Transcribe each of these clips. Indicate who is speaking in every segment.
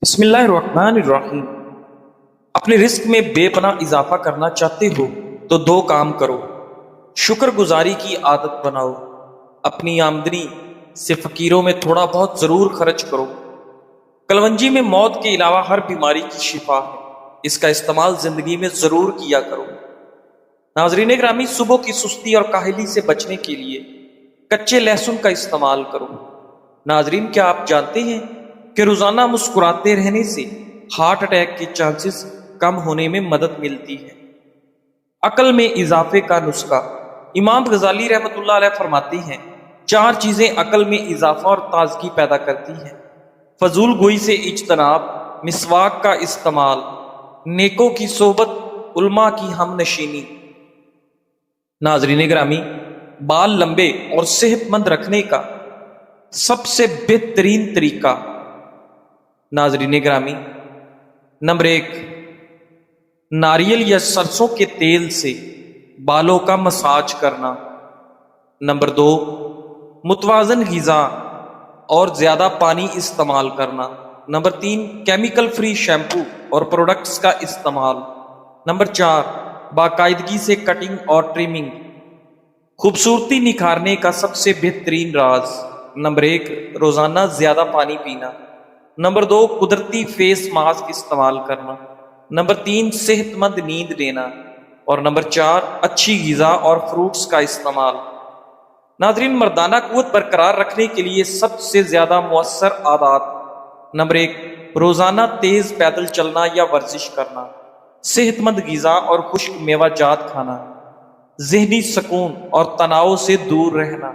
Speaker 1: بسم اللہ الرحمن الرحیم۔ اپنے رزق میں بے پناہ اضافہ کرنا چاہتے ہو تو دو کام کرو۔ شکر گزاری کی عادت بناؤ، اپنی آمدنی سے فقیروں میں تھوڑا بہت ضرور خرچ کرو۔ کلونجی میں موت کے علاوہ ہر بیماری کی شفا ہے، اس کا استعمال زندگی میں ضرور کیا کرو۔ ناظرین گرامی، صبح کی سستی اور کاہلی سے بچنے کے لیے کچے لہسن کا استعمال کرو۔ ناظرین، کیا آپ جانتے ہیں کہ روزانہ مسکراتے رہنے سے ہارٹ اٹیک کے چانسز کم ہونے میں مدد ملتی ہے؟ عقل میں اضافے کا نسخہ۔ امام غزالی رحمۃ اللہ علیہ فرماتے ہیں، چار چیزیں عقل میں اضافہ اور تازگی پیدا کرتی ہیں: فضول گوئی سے اجتناب، مسواک کا استعمال، نیکوں کی صحبت، علماء کی ہم نشینی۔ ناظرین گرامی، بال لمبے اور صحت مند رکھنے کا سب سے بہترین طریقہ، ناظرین گرامی، نمبر 1، ناریل یا سرسوں کے تیل سے بالوں کا مساج کرنا۔ نمبر 2، متوازن غذا اور زیادہ پانی استعمال کرنا۔ نمبر 3، کیمیکل فری شیمپو اور پروڈکٹس کا استعمال۔ نمبر 4، باقاعدگی سے کٹنگ اور ٹریمنگ۔ خوبصورتی نکھارنے کا سب سے بہترین راز: نمبر 1، روزانہ زیادہ پانی پینا۔ نمبر 2، قدرتی فیس ماسک استعمال کرنا۔ نمبر 3، صحت مند نیند لینا۔ اور نمبر 4، اچھی غذا اور فروٹس کا استعمال۔ ناظرین، مردانہ قوت برقرار رکھنے کے لیے سب سے زیادہ مؤثر عادات: نمبر 1، روزانہ تیز پیدل چلنا یا ورزش کرنا، صحت مند غذا اور خشک میوہ جات کھانا، ذہنی سکون اور تناؤ سے دور رہنا،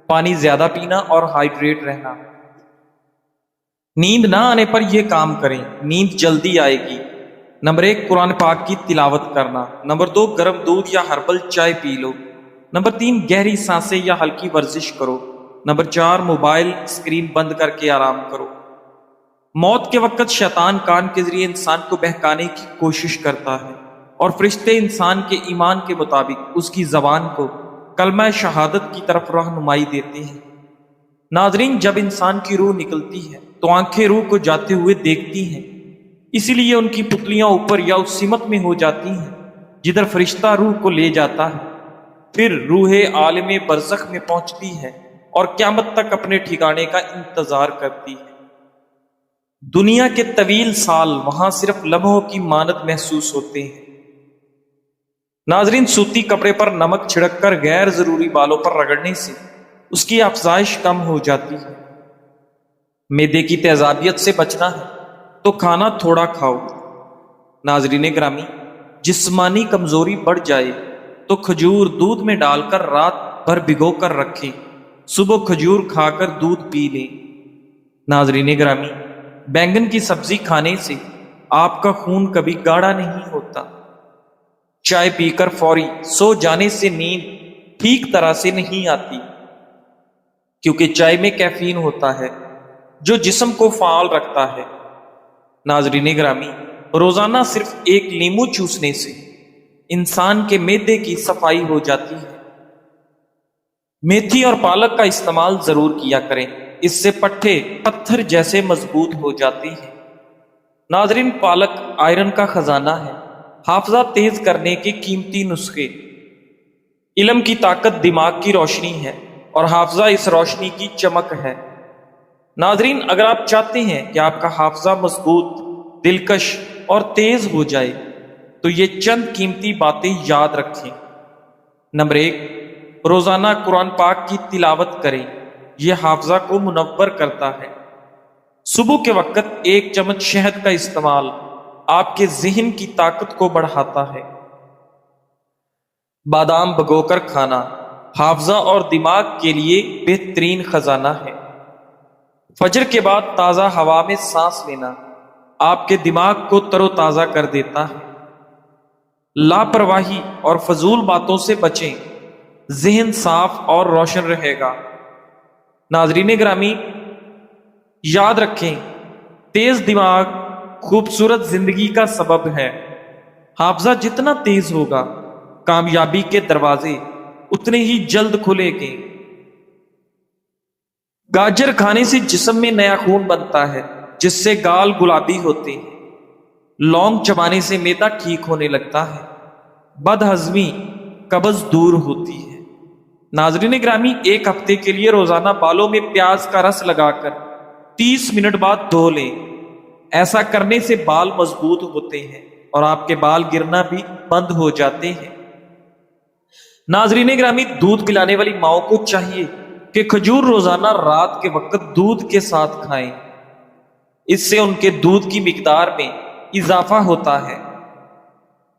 Speaker 1: پانی زیادہ پینا اور ہائیڈریٹ رہنا۔ نیند نہ آنے پر یہ کام کریں، نیند جلدی آئے گی۔ نمبر 1، قرآن پاک کی تلاوت کرنا۔ نمبر 2، گرم دودھ یا ہربل چائے پی لو۔ نمبر 3، گہری سانسیں یا ہلکی ورزش کرو۔ نمبر 4، موبائل اسکرین بند کر کے آرام کرو۔ موت کے وقت شیطان کان کے ذریعے انسان کو بہکانے کی کوشش کرتا ہے، اور فرشتے انسان کے ایمان کے مطابق اس کی زبان کو کلمہ شہادت کی طرف رہنمائی دیتے ہیں۔ ناظرین، جب انسان کی روح نکلتی ہے تو آنکھیں روح کو جاتے ہوئے دیکھتی ہیں، اسی لیے ان کی پتلیاں اوپر یا اس سمت میں ہو جاتی ہیں جدھر فرشتہ روح کو لے جاتا ہے۔ پھر روح عالم برزخ میں پہنچتی ہے اور قیامت تک اپنے ٹھکانے کا انتظار کرتی ہے۔ دنیا کے طویل سال وہاں صرف لمحوں کی مانند محسوس ہوتے ہیں۔ ناظرین، سوتی کپڑے پر نمک چھڑک کر غیر ضروری بالوں پر رگڑنے سے اس کی افزائش کم ہو جاتی ہے۔ معدے کی تیزابیت سے بچنا ہے تو کھانا تھوڑا کھاؤ۔ ناظرین گرامی، جسمانی کمزوری بڑھ جائے تو کھجور دودھ میں ڈال کر رات بھر بھگو کر رکھیں، صبح کھجور کھا کر دودھ پی لیں۔ ناظرین گرامی، بینگن کی سبزی کھانے سے آپ کا خون کبھی گاڑھا نہیں ہوتا۔ چائے پی کر فوری سو جانے سے نیند ٹھیک طرح سے نہیں آتی، کیونکہ چائے میں کیفین ہوتا ہے جو جسم کو فعال رکھتا ہے۔ ناظرین گرامی، روزانہ صرف ایک لیمو چوسنے سے انسان کے معدے کی صفائی ہو جاتی ہے۔ میتھی اور پالک کا استعمال ضرور کیا کریں، اس سے پٹھے پتھر جیسے مضبوط ہو جاتے ہیں۔ ناظرین، پالک آئرن کا خزانہ ہے۔ حافظہ تیز کرنے کے قیمتی نسخے: علم کی طاقت دماغ کی روشنی ہے اور حافظہ اس روشنی کی چمک ہے۔ ناظرین، اگر آپ چاہتے ہیں کہ آپ کا حافظہ مضبوط، دلکش اور تیز ہو جائے تو یہ چند قیمتی باتیں یاد رکھیں۔ نمبر 1، روزانہ قرآن پاک کی تلاوت کریں، یہ حافظہ کو منور کرتا ہے۔ صبح کے وقت 1 چمچ شہد کا استعمال آپ کے ذہن کی طاقت کو بڑھاتا ہے۔ بادام بھگو کر کھانا حافظہ اور دماغ کے لیے بہترین خزانہ ہے۔ فجر کے بعد تازہ ہوا میں سانس لینا آپ کے دماغ کو تر و تازہ کر دیتا ہے۔ لاپرواہی اور فضول باتوں سے بچیں، ذہن صاف اور روشن رہے گا۔ ناظرین گرامی، یاد رکھیں، تیز دماغ خوبصورت زندگی کا سبب ہے۔ حافظہ جتنا تیز ہوگا، کامیابی کے دروازے اتنے ہی جلد کھلیں گے۔ گاجر کھانے سے جسم میں نیا خون بنتا ہے جس سے گال گلابی ہوتے ہیں۔ لونگ چبانے سے معدہ ٹھیک ہونے لگتا ہے، بد ہضمی قبض دور ہوتی ہے۔ ناظرین گرامی، ایک ہفتے کے لیے روزانہ بالوں میں پیاز کا رس لگا کر 30 منٹ بعد دھو لیں۔ ایسا کرنے سے بال مضبوط ہوتے ہیں اور آپ کے بال گرنا بھی بند ہو جاتے ہیں۔ ناظرین گرامی، دودھ پلانے والی ماؤں کو چاہیے کہ کھجور روزانہ رات کے وقت دودھ کے ساتھ کھائیں۔ اس سے ان کے دودھ کی مقدار میں اضافہ ہوتا ہے۔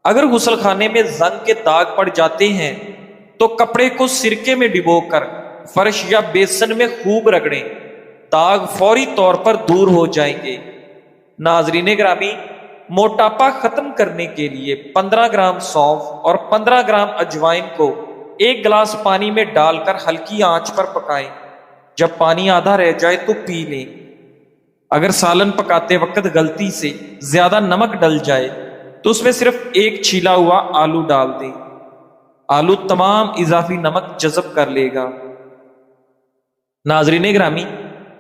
Speaker 1: اگر غسل خانے میں زنگ کے داغ پڑ جاتے ہیں تو کپڑے کو سرکے میں ڈبو کر فرش یا بیسن میں خوب رگڑیں، داغ فوری طور پر دور ہو جائیں گے۔ ناظرین گرامی، موٹاپا ختم کرنے کے لیے 15 گرام سونف اور 15 گرام اجوائن کو ایک گلاس پانی میں ڈال کر ہلکی آنچ پر پکائیں۔ جب پانی آدھا رہ جائے تو پی لیں۔ اگر سالن پکاتے وقت غلطی سے زیادہ نمک ڈل جائے تو اس میں صرف ایک چھیلا ہوا آلو ڈال دیں۔ آلو تمام اضافی نمک جذب کر لے گا۔ ناظرین گرامی،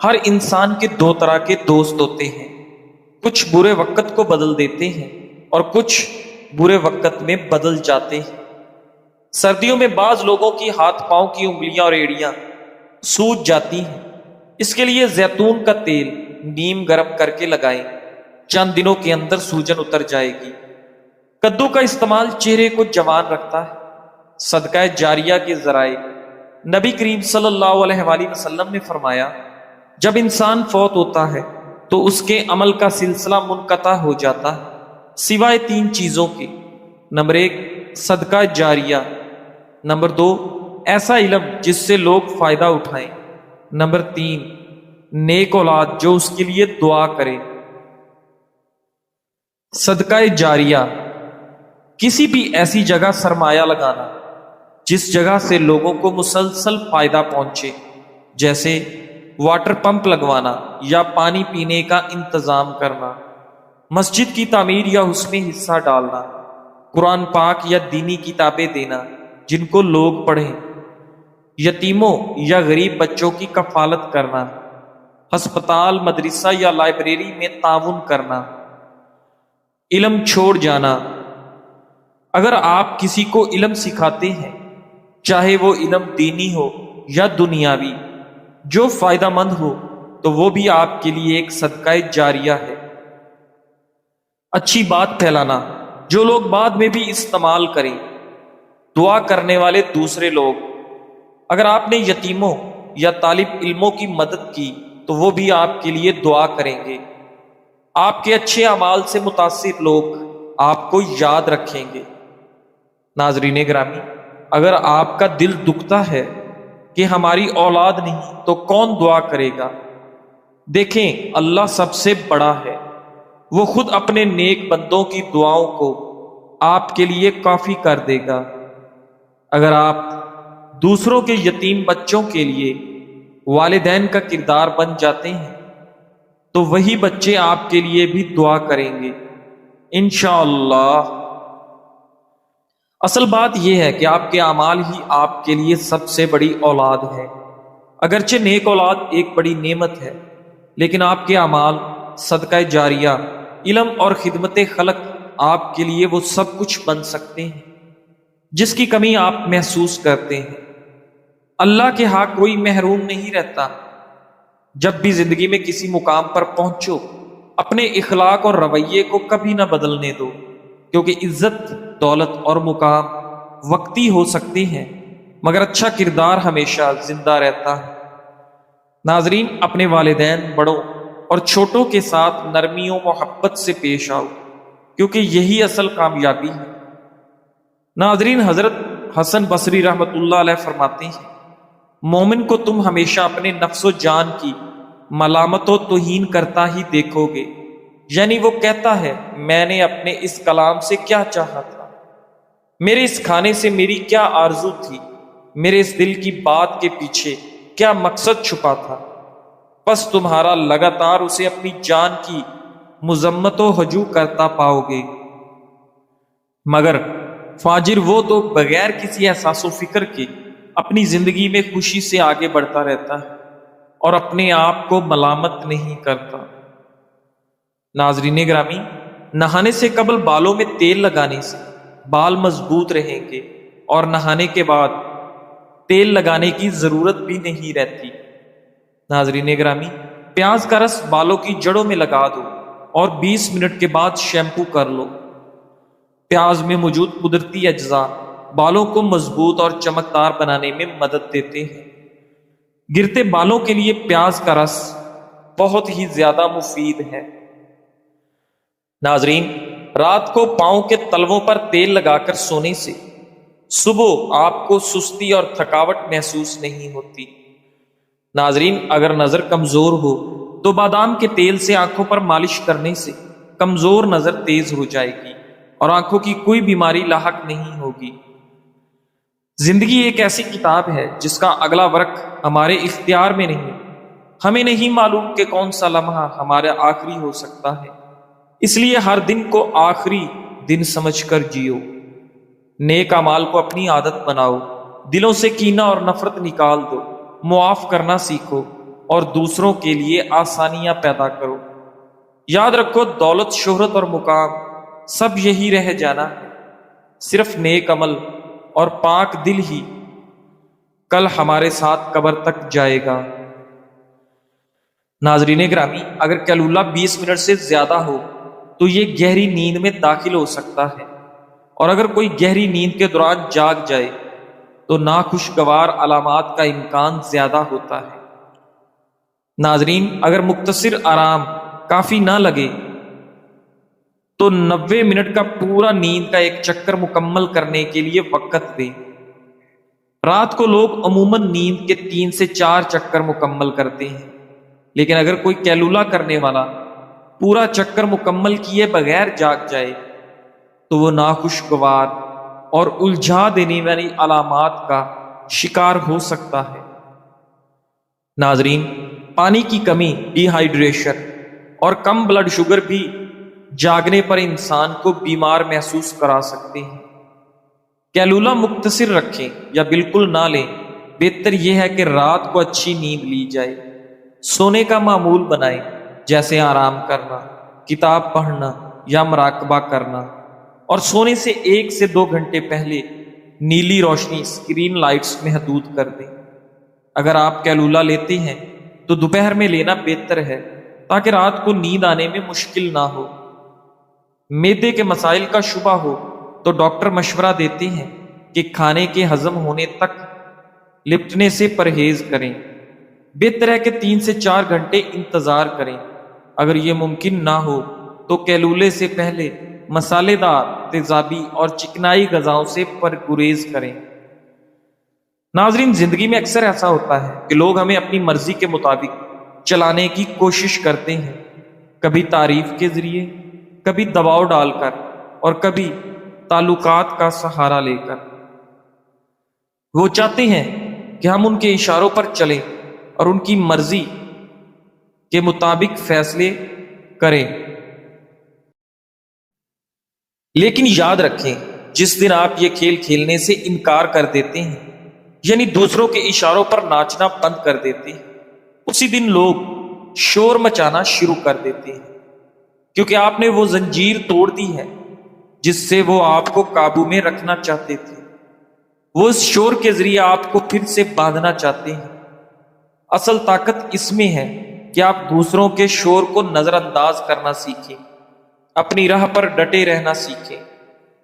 Speaker 1: ہر انسان کے دو طرح کے دوست ہوتے ہیں، کچھ برے وقت کو بدل دیتے ہیں اور کچھ برے وقت میں بدل جاتے ہیں۔ سردیوں میں بعض لوگوں کی ہاتھ پاؤں کی انگلیاں اور ایڑیاں سوج جاتی ہیں۔ اس کے لیے زیتون کا تیل نیم گرم کر کے لگائیں، چند دنوں کے اندر سوجن اتر جائے گی۔ کدو کا استعمال چہرے کو جوان رکھتا ہے۔ صدقہ جاریہ کے ذرائع، نبی کریم صلی اللہ علیہ وآلہ وسلم نے فرمایا، جب انسان فوت ہوتا ہے تو اس کے عمل کا سلسلہ منقطع ہو جاتا ہے سوائے 3 چیزوں کے۔ نمبر 1 صدقہ جاریہ، نمبر 2 ایسا علم جس سے لوگ فائدہ اٹھائیں، نمبر 3 نیک اولاد جو اس کے لیے دعا کرے۔ صدقہ جاریہ، کسی بھی ایسی جگہ سرمایہ لگانا جس جگہ سے لوگوں کو مسلسل فائدہ پہنچے، جیسے واٹر پمپ لگوانا یا پانی پینے کا انتظام کرنا، مسجد کی تعمیر یا اس میں حصہ ڈالنا، قرآن پاک یا دینی کتابیں دینا جن کو لوگ پڑھیں، یتیموں یا غریب بچوں کی کفالت کرنا، ہسپتال، مدرسہ یا لائبریری میں تعاون کرنا، علم چھوڑ جانا۔ اگر آپ کسی کو علم سکھاتے ہیں، چاہے وہ علم دینی ہو یا دنیاوی، جو فائدہ مند ہو، تو وہ بھی آپ کے لیے ایک صدقہ جاریہ ہے۔ اچھی بات پھیلانا جو لوگ بعد میں بھی استعمال کریں، دعا کرنے والے دوسرے لوگ۔ اگر آپ نے یتیموں یا طالب علموں کی مدد کی تو وہ بھی آپ کے لیے دعا کریں گے۔ آپ کے اچھے اعمال سے متاثر لوگ آپ کو یاد رکھیں گے۔ ناظرین گرامی، اگر آپ کا دل دکھتا ہے کہ ہماری اولاد نہیں تو کون دعا کرے گا؟ دیکھیں، اللہ سب سے بڑا ہے، وہ خود اپنے نیک بندوں کی دعاؤں کو آپ کے لیے کافی کر دے گا۔ اگر آپ دوسروں کے یتیم بچوں کے لیے والدین کا کردار بن جاتے ہیں تو وہی بچے آپ کے لیے بھی دعا کریں گے انشاءاللہ۔ اصل بات یہ ہے کہ آپ کے اعمال ہی آپ کے لیے سب سے بڑی اولاد ہے۔ اگرچہ نیک اولاد ایک بڑی نعمت ہے، لیکن آپ کے اعمال، صدقہ جاریہ، علم اور خدمت خلق آپ کے لیے وہ سب کچھ بن سکتے ہیں جس کی کمی آپ محسوس کرتے ہیں۔ اللہ کے ہاں کوئی محروم نہیں رہتا۔ جب بھی زندگی میں کسی مقام پر پہنچو، اپنے اخلاق اور رویے کو کبھی نہ بدلنے دو، کیونکہ عزت، دولت اور مقام وقتی ہو سکتے ہیں مگر اچھا کردار ہمیشہ زندہ رہتا ہے۔ ناظرین، اپنے والدین، بڑوں اور چھوٹوں کے ساتھ نرمی و محبت سے پیش آؤ، کیونکہ یہی اصل کامیابی ہے۔ ناظرین، حضرت حسن بصری رحمۃ اللہ علیہ فرماتے ہیں، مومن کو تم ہمیشہ اپنے نفس و جان کی ملامت و توہین کرتا ہی دیکھو گے، یعنی وہ کہتا ہے، میں نے اپنے اس کلام سے کیا چاہا تھا، میرے اس کھانے سے میری کیا آرزو تھی، میرے اس دل کی بات کے پیچھے کیا مقصد چھپا تھا، پس تمہارا لگاتار اسے اپنی جان کی مذمت و ہجو کرتا پاؤ گے۔ مگر فاجر وہ تو بغیر کسی احساس و فکر کے اپنی زندگی میں خوشی سے آگے بڑھتا رہتا ہے اور اپنے آپ کو ملامت نہیں کرتا۔ ناظرین گرامی، نہانے سے قبل بالوں میں تیل لگانے سے بال مضبوط رہیں گے اور نہانے کے بعد تیل لگانے کی ضرورت بھی نہیں رہتی۔ ناظرین گرامی، پیاز کا رس بالوں کی جڑوں میں لگا دو اور 20 منٹ کے بعد شیمپو کر لو۔ پیاز میں موجود قدرتی اجزاء بالوں کو مضبوط اور چمکدار بنانے میں مدد دیتے ہیں۔ گرتے بالوں کے لیے پیاز کا رس بہت ہی زیادہ مفید ہے۔ ناظرین، رات کو پاؤں کے تلووں پر تیل لگا کر سونے سے صبح آپ کو سستی اور تھکاوٹ محسوس نہیں ہوتی۔ ناظرین، اگر نظر کمزور ہو تو بادام کے تیل سے آنکھوں پر مالش کرنے سے کمزور نظر تیز ہو جائے گی اور آنکھوں کی کوئی بیماری لاحق نہیں ہوگی۔ زندگی ایک ایسی کتاب ہے جس کا اگلا ورق ہمارے اختیار میں نہیں۔ ہمیں نہیں معلوم کہ کون سا لمحہ ہمارا آخری ہو سکتا ہے، اس لیے ہر دن کو آخری دن سمجھ کر جیو۔ نیک اعمال کو اپنی عادت بناؤ، دلوں سے کینہ اور نفرت نکال دو، معاف کرنا سیکھو اور دوسروں کے لیے آسانیاں پیدا کرو۔ یاد رکھو، دولت، شہرت اور مقام سب یہی رہ جانا ہے، صرف نیک عمل اور پاک دل ہی کل ہمارے ساتھ قبر تک جائے گا۔ ناظرین گرامی، اگر کیلولہ 20 منٹ سے زیادہ ہو تو یہ گہری نیند میں داخل ہو سکتا ہے، اور اگر کوئی گہری نیند کے دوران جاگ جائے تو ناخوشگوار علامات کا امکان زیادہ ہوتا ہے۔ ناظرین، اگر مختصر آرام کافی نہ لگے تو 90 منٹ کا پورا نیند کا ایک چکر مکمل کرنے کے لیے وقت دیں۔ رات کو لوگ عموماً نیند کے 3 سے 4 چکر مکمل کرتے ہیں، لیکن اگر کوئی کیلولہ کرنے والا پورا چکر مکمل کیے بغیر جاگ جائے تو وہ ناخوشگوار اور الجھا دینے والی علامات کا شکار ہو سکتا ہے۔ ناظرین، پانی کی کمی، ڈی ہائیڈریشن اور کم بلڈ شوگر بھی جاگنے پر انسان کو بیمار محسوس کرا سکتے ہیں۔ کیلولہ مختصر رکھیں یا بالکل نہ لیں، بہتر یہ ہے کہ رات کو اچھی نیند لی جائے۔ سونے کا معمول بنائیں، جیسے آرام کرنا، کتاب پڑھنا یا مراقبہ کرنا، اور سونے سے 1 سے 2 گھنٹے پہلے نیلی روشنی، اسکرین لائٹس محدود کر دیں۔ اگر آپ کیلولہ لیتے ہیں تو دوپہر میں لینا بہتر ہے تاکہ رات کو نیند آنے میں مشکل نہ ہو۔ معدے کے مسائل کا شبہ ہو تو ڈاکٹر مشورہ دیتے ہیں کہ کھانے کے ہضم ہونے تک لپٹنے سے پرہیز کریں۔ بہتر ہے کہ 3 سے 4 گھنٹے انتظار کریں۔ اگر یہ ممکن نہ ہو تو کیلولے سے پہلے مسالے دار، تیزابی اور چکنائی غذاؤں سے پرہیز کریں۔ ناظرین، زندگی میں اکثر ایسا ہوتا ہے کہ لوگ ہمیں اپنی مرضی کے مطابق چلانے کی کوشش کرتے ہیں، کبھی تعریف کے ذریعے، کبھی دباؤ ڈال کر اور کبھی تعلقات کا سہارا لے کر۔ وہ چاہتے ہیں کہ ہم ان کے اشاروں پر چلیں اور ان کی مرضی کے مطابق فیصلے کریں۔ لیکن یاد رکھیں، جس دن آپ یہ کھیل کھیلنے سے انکار کر دیتے ہیں، یعنی دوسروں کے اشاروں پر ناچنا بند کر دیتے ہیں، اسی دن لوگ شور مچانا شروع کر دیتے ہیں، کیونکہ آپ نے وہ زنجیر توڑ دی ہے جس سے وہ آپ کو قابو میں رکھنا چاہتے تھے۔ وہ اس شور کے ذریعے آپ کو پھر سے باندھنا چاہتے ہیں۔ اصل طاقت اس میں ہے کہ آپ دوسروں کے شور کو نظر انداز کرنا سیکھیں، اپنی راہ پر ڈٹے رہنا سیکھیں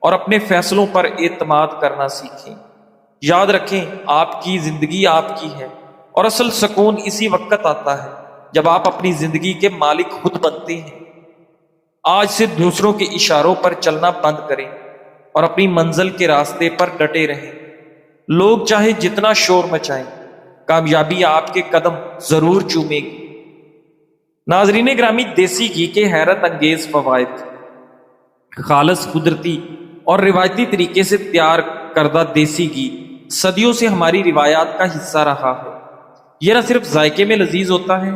Speaker 1: اور اپنے فیصلوں پر اعتماد کرنا سیکھیں۔ یاد رکھیں، آپ کی زندگی آپ کی ہے، اور اصل سکون اسی وقت آتا ہے جب آپ اپنی زندگی کے مالک خود بنتے ہیں۔ آج سے دوسروں کے اشاروں پر چلنا بند کریں اور اپنی منزل کے راستے پر ڈٹے رہیں۔ لوگ چاہے جتنا شور مچائیں، کامیابی آپ کے قدم ضرور چومے گی۔ ناظرین گرامی، دیسی گھی کے حیرت انگیز فوائد۔ خالص، قدرتی اور روایتی طریقے سے تیار کردہ دیسی گھی صدیوں سے ہماری روایات کا حصہ رہا ہے۔ یہ نہ صرف ذائقے میں لذیذ ہوتا ہے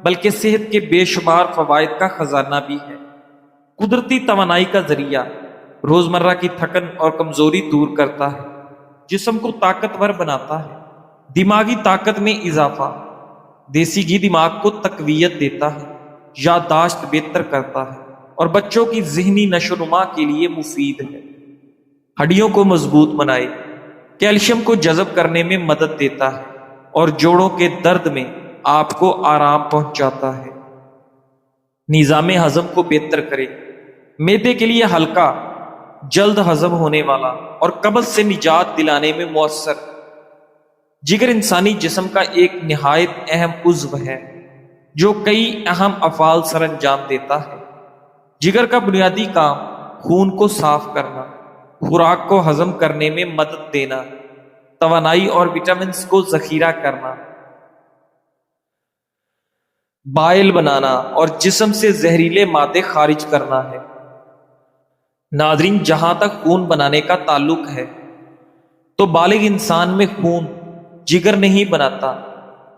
Speaker 1: بلکہ صحت کے بے شمار فوائد کا خزانہ بھی ہے۔ قدرتی توانائی کا ذریعہ، روزمرہ کی تھکن اور کمزوری دور کرتا ہے، جسم کو طاقتور بناتا ہے، دماغی طاقت میں اضافہ۔ دیسی گھی دماغ کو تقویت دیتا ہے، یادداشت بہتر کرتا ہے اور بچوں کی ذہنی نشو و نما کے لیے مفید ہے۔ ہڈیوں کو مضبوط بنائے، کیلشیم کو جذب کرنے میں مدد دیتا ہے اور جوڑوں کے درد میں آپ کو آرام پہنچاتا ہے۔ نظام ہضم کو بہتر کرے، معدے کے لیے ہلکا، جلد ہضم ہونے والا اور قبض سے نجات دلانے میں مؤثر۔ جگر انسانی جسم کا ایک نہایت اہم عضو ہے جو کئی اہم افعال سر انجام دیتا ہے۔ جگر کا بنیادی کام خون کو صاف کرنا، خوراک کو ہضم کرنے میں مدد دینا، توانائی اور وٹامنز کو ذخیرہ کرنا، بائل بنانا اور جسم سے زہریلے مادے خارج کرنا ہے۔ ناظرین، جہاں تک خون بنانے کا تعلق ہے تو بالغ انسان میں خون جگر نہیں بناتا،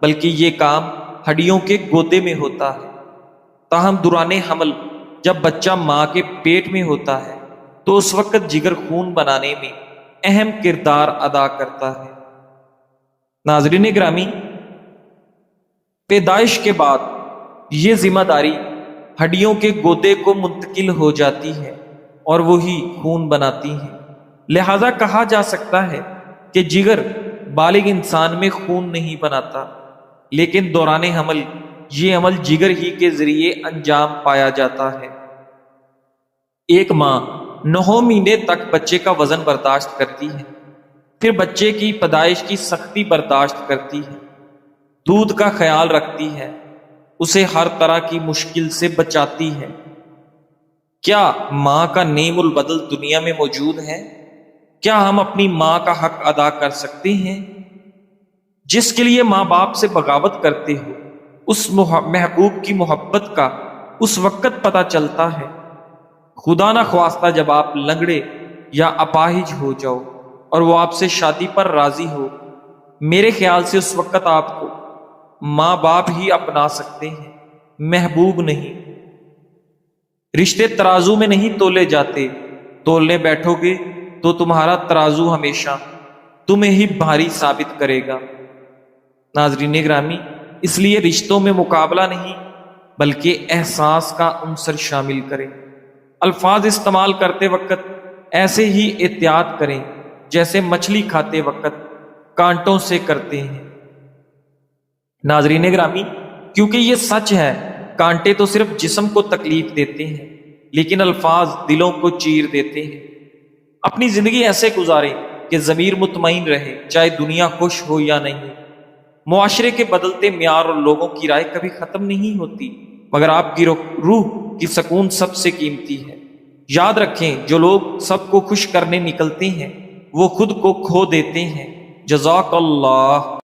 Speaker 1: بلکہ یہ کام ہڈیوں کے گودے میں ہوتا ہے۔ تاہم دوران حمل جب بچہ ماں کے پیٹ میں ہوتا ہے تو اس وقت جگر خون بنانے میں اہم کردار ادا کرتا ہے۔ ناظرین گرامی، پیدائش کے بعد یہ ذمہ داری ہڈیوں کے گودے کو منتقل ہو جاتی ہے اور وہی خون بناتی ہے۔ لہذا کہا جا سکتا ہے کہ جگر بالغ انسان میں خون نہیں بناتا، لیکن دوران حمل یہ عمل جگر ہی کے ذریعے انجام پایا جاتا ہے۔ ایک ماں 9 مہینے تک بچے کا وزن برداشت کرتی ہے، پھر بچے کی پیدائش کی سختی برداشت کرتی ہے، دودھ کا خیال رکھتی ہے، اسے ہر طرح کی مشکل سے بچاتی ہے۔ کیا ماں کا نعم البدل دنیا میں موجود ہے؟ کیا ہم اپنی ماں کا حق ادا کر سکتے ہیں؟ جس کے لیے ماں باپ سے بغاوت کرتے ہو، اس محبوب کی محبت کا اس وقت پتہ چلتا ہے، خدا نہ خواستہ جب آپ لنگڑے یا اپاہج ہو جاؤ اور وہ آپ سے شادی پر راضی ہو۔ میرے خیال سے اس وقت آپ کو ماں باپ ہی اپنا سکتے ہیں، محبوب نہیں۔ رشتے ترازو میں نہیں تولے جاتے، تولنے بیٹھو گے تو تمہارا ترازو ہمیشہ تمہیں ہی بھاری ثابت کرے گا۔ ناظرین گرامی، اس لیے رشتوں میں مقابلہ نہیں بلکہ احساس کا عنصر شامل کریں۔ الفاظ استعمال کرتے وقت ایسے ہی احتیاط کریں جیسے مچھلی کھاتے وقت کانٹوں سے کرتے ہیں۔ ناظرین گرامی، کیونکہ یہ سچ ہے، کانٹے تو صرف جسم کو تکلیف دیتے ہیں، لیکن الفاظ دلوں کو چیر دیتے ہیں۔ اپنی زندگی ایسے گزاریں کہ ضمیر مطمئن رہے، چاہے دنیا خوش ہو یا نہیں۔ معاشرے کے بدلتے معیار اور لوگوں کی رائے کبھی ختم نہیں ہوتی، مگر آپ کی روح کی سکون سب سے قیمتی ہے۔ یاد رکھیں، جو لوگ سب کو خوش کرنے نکلتے ہیں وہ خود کو کھو دیتے ہیں۔ جزاک اللہ۔